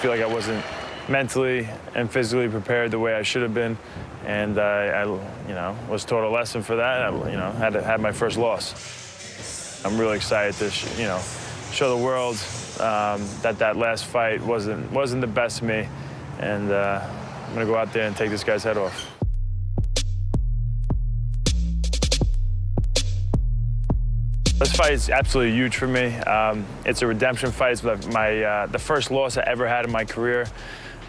feel like I wasn't mentally and physically prepared the way I should have been, and I was taught a lesson for that. I had my first loss. I'm really excited to show the world that last fight wasn't the best of me, and I'm gonna go out there and take this guy's head off. This fight is absolutely huge for me. It's a redemption fight. It's the first loss I ever had in my career.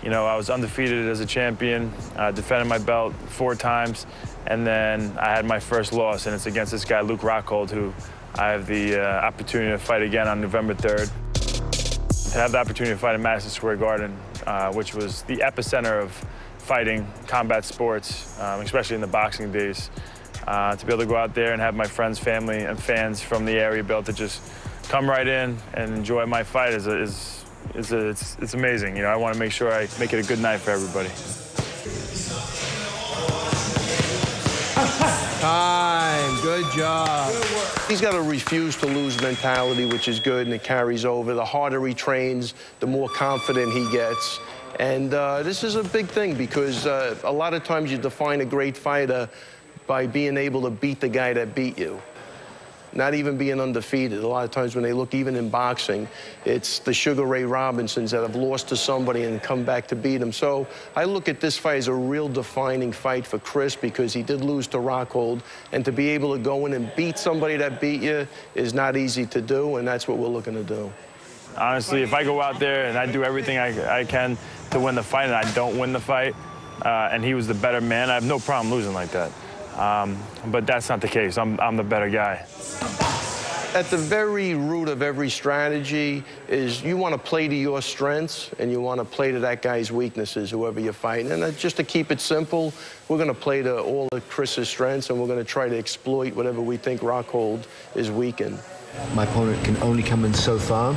I was undefeated as a champion, defended my belt 4 times, and then I had my first loss, and it's against this guy, Luke Rockhold, who I have the opportunity to fight again on November 3rd. To have the opportunity to fight in Madison Square Garden, which was the epicenter of fighting, combat sports, especially in the boxing days. To be able to go out there and have my friends, family, and fans from the area be able to just come right in and enjoy my fight it's amazing. I want to make sure I make it a good night for everybody. Time. Good job. He's got a refuse to lose mentality, which is good, and it carries over. The harder he trains, the more confident he gets. And this is a big thing because a lot of times you define a great fighter by being able to beat the guy that beat you, not even being undefeated. A lot of times when they look, even in boxing, it's the Sugar Ray Robinsons that have lost to somebody and come back to beat him. So I look at this fight as a real defining fight for Chris because he did lose to Rockhold, and to be able to go in and beat somebody that beat you is not easy to do, and that's what we're looking to do. Honestly, if I go out there and I do everything I can to win the fight and I don't win the fight, and he was the better man, I have no problem losing like that. But that's not the case. I'm the better guy. At the very root of every strategy is you want to play to your strengths and you want to play to that guy's weaknesses, whoever you're fighting. And just to keep it simple, we're going to play to all of Chris's strengths, and we're going to try to exploit whatever we think Rockhold is weak in. My opponent can only come in so far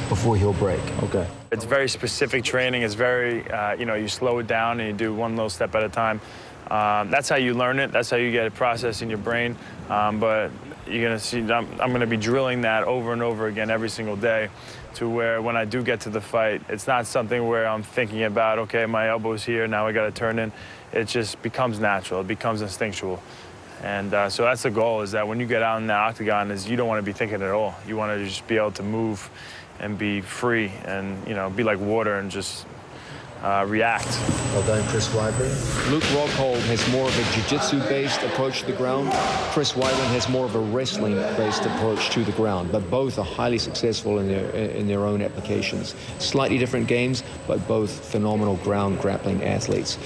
before he'll break. Okay. It's very specific training. It's very, you slow it down and you do one little step at a time. That's how you learn it. That's how you get it processed in your brain. But you're going to see I'm going to be drilling that over and over again every single day, to where when I do get to the fight, it's not something where I'm thinking about, okay, my elbow's here, now I got to turn in. It just becomes natural. It becomes instinctual. And so that's the goal, is that when you get out in the octagon, is you don't want to be thinking at all. You want to just be able to move and be free and, be like water and just react. Well done, Chris Weidman. Luke Rockhold has more of a jiu-jitsu-based approach to the ground. Chris Weidman has more of a wrestling-based approach to the ground, but both are highly successful in their own applications. Slightly different games, but both phenomenal ground grappling athletes.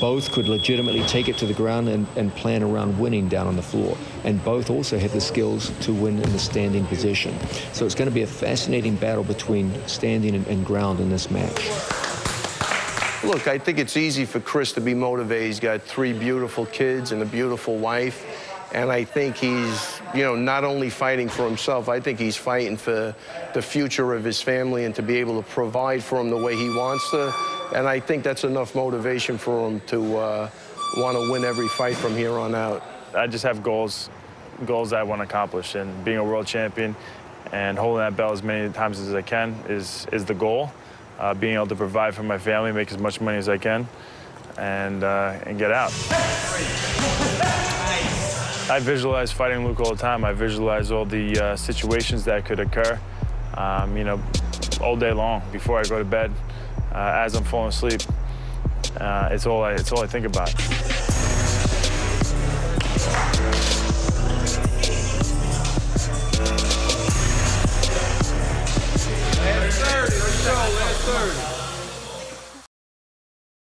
Both could legitimately take it to the ground and plan around winning down on the floor, and both also have the skills to win in the standing position. So it's going to be a fascinating battle between standing and ground in this match. Look, I think it's easy for Chris to be motivated. He's got 3 beautiful kids and a beautiful wife. And I think he's, not only fighting for himself, I think he's fighting for the future of his family and to be able to provide for him the way he wants to. And I think that's enough motivation for him to want to win every fight from here on out. I just have goals I want to accomplish, and being a world champion and holding that belt as many times as I can is the goal. Being able to provide for my family, make as much money as I can, and get out. I visualize fighting Luke all the time. I visualize all the situations that could occur, all day long before I go to bed, as I'm falling asleep. It's all I think about.